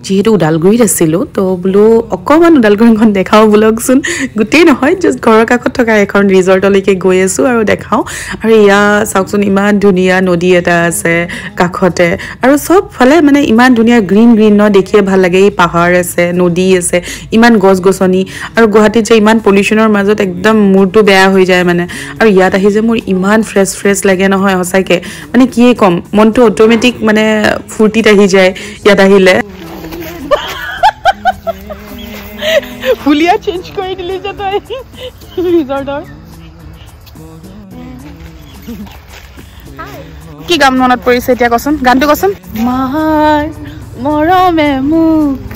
যিহেতু ওদালগুৰিত আছিলোঁ তো বোলো অকণমান ওদালগুৰিখন দেখাওঁ ব্লগচোন গোটেই নহয় জাষ্ট ঘৰৰ কাষত থকা এখন ৰিজৰ্টলৈকে গৈ আছোঁ আৰু দেখাওঁ আৰু ইয়া চাওকচোন ইমান ধুনীয়া নদী এটা আছে কাষতে আৰু চবফালে মানে ইমান ধুনীয়া গ্ৰীণ গ্ৰীণ ন দেখিয়ে ভাল লাগে এই পাহাৰ আছে নদী আছে ইমান গছ গছনি আৰু গুৱাহাটীত যে ইমান পলিউশ্যনৰ মাজত একদম মূৰটো বেয়া হৈ যায় মানে আৰু ইয়াত আহি যে মোৰ ইমান ফ্ৰেছ লাগে নহয় সঁচাকৈ মানে কিয়ে ক'ম মনটো অট'মেটিক মানে ফূৰ্তিত আহি যায় ইয়াত আহিলে ফুলিয়া চেঞ্জ কৰি দিলি যে তই ৰিজৰ্টৰ কি গান মনত পৰিছে এতিয়া কচোন গানটো কচোন মাৰ মৰমে মোক